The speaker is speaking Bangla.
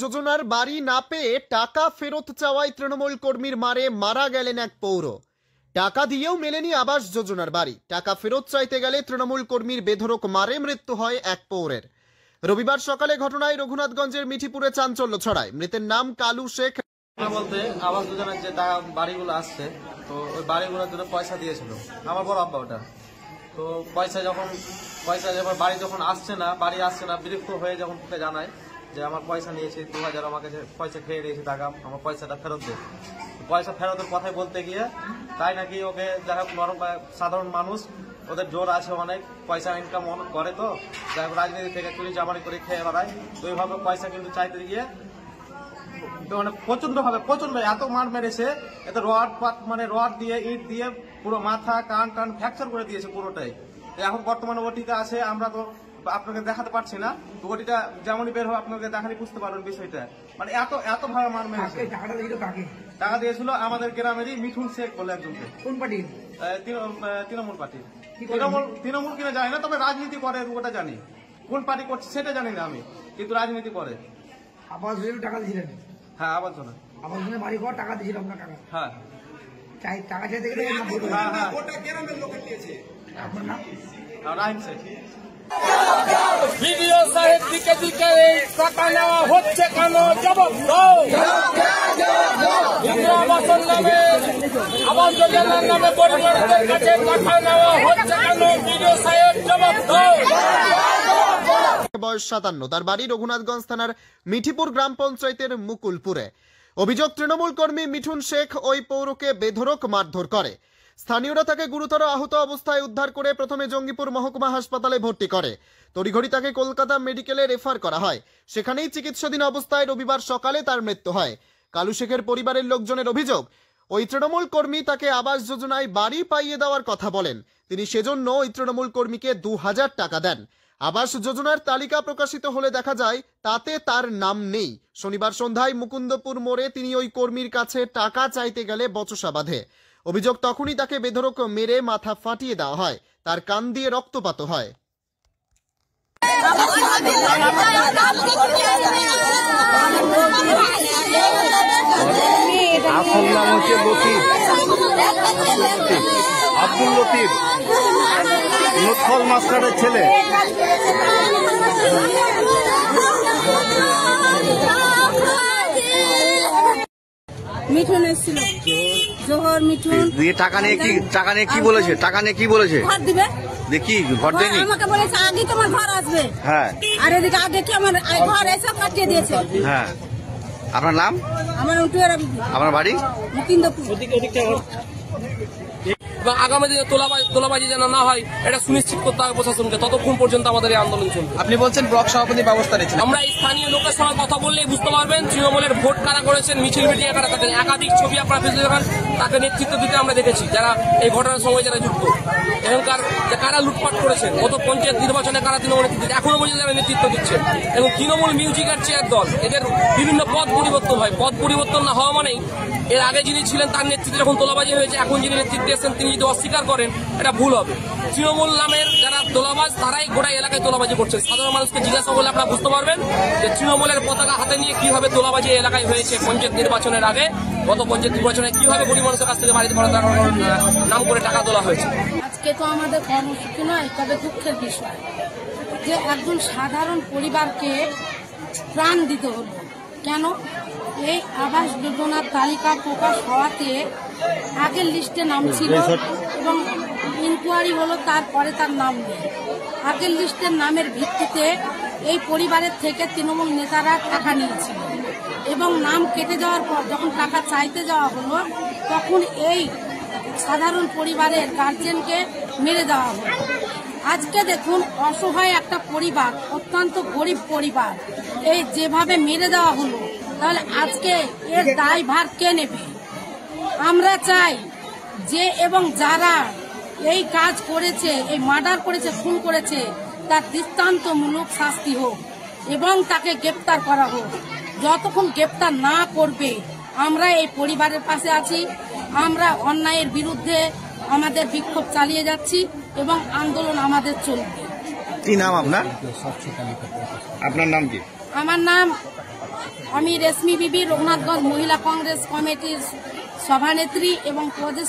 যোজনার বাড়ি না পেয়ে টাকা ফেরত চাওয়ায় তৃণমূল কর্মীর মারে মারা গেলেন এক পৌর। টাকা দিয়েও মেলেনি আবাস যোজনার বাড়ি। টাকা ফেরত চাইতে গেলে তৃণমূল কর্মীর বেধড়ক মারে মৃত্যু হয় এক পৌরের। রবিবার সকালে ঘটনায় রঘুনাথগঞ্জের মিঠিপুরে চাঞ্চল্য ছড়ায়। মৃতের নাম কালু শেখ। বলতে আবাস যোজনার যে টাকা বাড়িগুলো আসছে, তো ওই বাড়িগুলোর জন্য পয়সা দিয়েছিল আমার বড় আব্বা। ওটা তো পয়সা যখন বাড়ি যখন আসছে না বিরক্ত হয়ে যখন জানায় যে আমার পয়সা নিয়েছে 2000, আমার কাছে পয়সা খেয়ে নিয়েছে, টাকা আমার পয়সাটা ফেরত দে। পয়সা ফেরতের কথাই বলতে গিয়ে তাই নাকি ওকে যারা সাধারণ মানুষ, ওদের জোর আছে অনেক, পয়সা ইনকাম করে, তো যাই হোক রাজনীতি থেকে চুরি চামারি করে খেয়ে বেড়ায়। তো এইভাবে পয়সা কিন্তু চাইতে গিয়ে মানে প্রচন্ড এত মার মেরেছে, এত রড দিয়ে ইট দিয়ে পুরো মাথা কান ফ্র্যাকচার করে দিয়েছে পুরোটাই। এখন বর্তমানে ওটিতে আছে, আমরা তো আপনাকে দেখাতে পারছি না, তো ওটিটা যেমনই বের হবে আপনাকে দেখালে বুঝতে পারবেন বিষয়টা। মানে এত ভাবে মার মেরেছে। টাকা দিয়েছিল আমাদের গ্রামেরই মিঠুন শেখ বলে একজনকে। কোন পার্টি? তৃণমূল পার্টি। তৃণমূল কিনা জানি না, তবে রাজনীতি করে ওটা জানি। কোন পার্টি করছে সেটা জানি না আমি, কিন্তু রাজনীতি করে। আবাস যোজনা টাকা দিয়েছিলেন? হ্যাঁ, আবাস যোজনা বাড়ি ঘর টাকা দিয়েছিল আপনার টাকা? হ্যাঁ, টাকা চাইতে গেলে আপনার নাম? রাহিম শেখ। ভিডিও সাহেব দিকে দিকে টাকা নেওয়া হচ্ছে কেন? জবাব দাও। আবাসন নামে আবাস যোজনার নামে পরিবারদের কাছে টাকা নেওয়া হচ্ছে কেন? ভিডিও সাহেব জবাব দাও। বয়স 57, তার বাড়ি রঘুনাথগঞ্জ থানার মিঠিপুর গ্রাম পঞ্চায়েতের মুকুলপুরে। অভিযোগ, তৃণমূল কর্মী মিঠুন শেখ ওই পৌরকে বেধড়ক মারধর করে। স্থানীয়রা তাকে গুরুতর আহত অবস্থায় উদ্ধার করে প্রথমে জঙ্গিপুর মহকুমা হাসপাতালে ভর্তি করে। তড়িঘড়ি তাকে কলকাতা মেডিকেলে রেফার করা হয়। সেখানেই চিকিৎসাধীন অবস্থায় রবিবার সকালে তার মৃত্যু হয়। কালু শেখের পরিবারের লোকজনের অভিযোগ, ওই তৃণমূল কর্মী তাকে আবাস যোজনায় বাড়ি পাইয়ে দেওয়ার কথা বলেন। তিনি সেজন্য ওই তৃণমূল কর্মীকে 2000 টাকা দেন। আবাস যোজনার তালিকা প্রকাশিত হলে দেখা যায় তাতে তার নাম নেই। শনিবার সন্ধ্যায় মুকুন্দপুর মোড়ে তিনি ওই কর্মীর কাছে টাকা চাইতে গেলে বচসা বাঁধে। অভিযোগ, তখনই তাকে বেধড়ক মেরে মাথা ফাটিয়ে দেওয়া হয়, তার কান দিয়ে রক্তপাত হয়। আসল নাম হচ্ছে আব্দুল লতিফ, লুৎফল মাস্টারের ছেলে। মিঠুন এসেছিল, জোহর মিঠুন দিয়ে টাকা নিয়ে কি বলেছে? ঘর দিবে, দেখি ঘর দেয়নি। আমাকে বলেছে আগে তোমার ঘর আসবে। হ্যাঁ, আর এদিকে আগে কি আমার ঘর এসে কাটিয়ে দিয়েছে। হ্যাঁ, আপনার নাম? আমার উঠুয়ের আপনার বাড়ি? মুকিন্দপুর। এবং আগামী দিনে তোলাবাজি যেন না হয় এটা সুনিশ্চিত করতে হবে প্রশাসনকে। ততক্ষণ পর্যন্ত আমাদের এই আন্দোলন চলবে। আপনি বলছেন ব্লক সভাপতি ব্যবস্থা নিয়েছেন? আমরা এই স্থানীয় লোকের সঙ্গে কথা বললেই বুঝতে পারবেন তৃণমূলের ভোট কারা করেছেন, মিছিল মিটিয়ে কারা থাকেন। একাধিক ছবি আপনারা ফেসবুকে দেখান, তাকে নেতৃত্ব দিতে আমরা দেখেছি যারা এই ঘটনার সঙ্গে যারা যুক্ত। এখানকার কারা লুটপাট করেছেন, গত পঞ্চায়েত নির্বাচনে কারা তৃণমূল নেতৃত্ব এখনো পর্যন্ত যারা নেতৃত্ব দিচ্ছেন। এবং তৃণমূল মিউজিকের চেয়ার দল, এদের বিভিন্ন পদ পরিবর্তন হয়। পদ পরিবর্তন না হওয়া মানেই এর আগে যিনি ছিলেন তার নেতৃত্বে যখন তোলাবাজি হয়েছে, এখন যিনি নেতৃত্বে এসেছেন তিনি যদি অস্বীকার করেন এটা ভুল হবে। তৃণমূল নামের যারা তোলাবাজ তারাই গোটা এলাকায় তোলাবাজি করছেন। সাধারণ মানুষকে জিজ্ঞাসা করলে আপনারা বুঝতে পারবেন যে তৃণমূলের পতাকা হাতে নিয়ে কিভাবে তোলাবাজি এলাকায় হয়েছে। পঞ্চায়েত নির্বাচনের আগে, গত পঞ্চায়েত নির্বাচনে কিভাবে গরিব মানুষের কাছ থেকে বাড়িতে নাম করে টাকা তোলা হয়েছে। আজকে তো আমাদের কর্মসূচি নয়, তবে দুঃখের বিষয় যে একজন সাধারণ পরিবারকে প্রাণ দিতে হলো। কেন? এই আবাস যোজনার তালিকা প্রকাশ হওয়াতে আগের লিস্টে নাম ছিল এবং ইনকোয়ারি হলো, তারপরে তার নাম নেই। আগের লিস্টের নামের ভিত্তিতে এই পরিবারের থেকে তৃণমূল নেতারা টাকা নিয়েছিল এবং নাম কেটে যাওয়ার পর যখন টাকা চাইতে যাওয়া হলো তখন এই সাধারণ পরিবারের গার্জেনকে মেরে দেওয়া হলো। আজকে দেখুন, অসহায় একটা পরিবার, অত্যন্ত গরিব পরিবার, এই যেভাবে মেরে দেওয়া হলো, তাহলে আজকে এর দায়ভার কে নেবে? আমরা চাই যে এবং যারা এই কাজ করেছে, এই মার্ডার করেছে, খুন করেছে, তার দৃষ্টান্তমূলক শাস্তি হোক এবং তাকে গ্রেপ্তার করা হোক। যতক্ষণ গ্রেপ্তার না করবে আমরা এই পরিবারের পাশে আছি। আমরা অন্যায়ের বিরুদ্ধে আমাদের বিক্ষোভ চালিয়ে যাচ্ছি এবং আন্দোলন আমাদের চলবে। কি নাম আপনার? আপনার নাম কি? আমার নাম আমি রেশমি বিবি, রঘুনাথগঞ্জ মহিলা কংগ্রেস কমিটির সভানেত্রী এবং প্রদেশ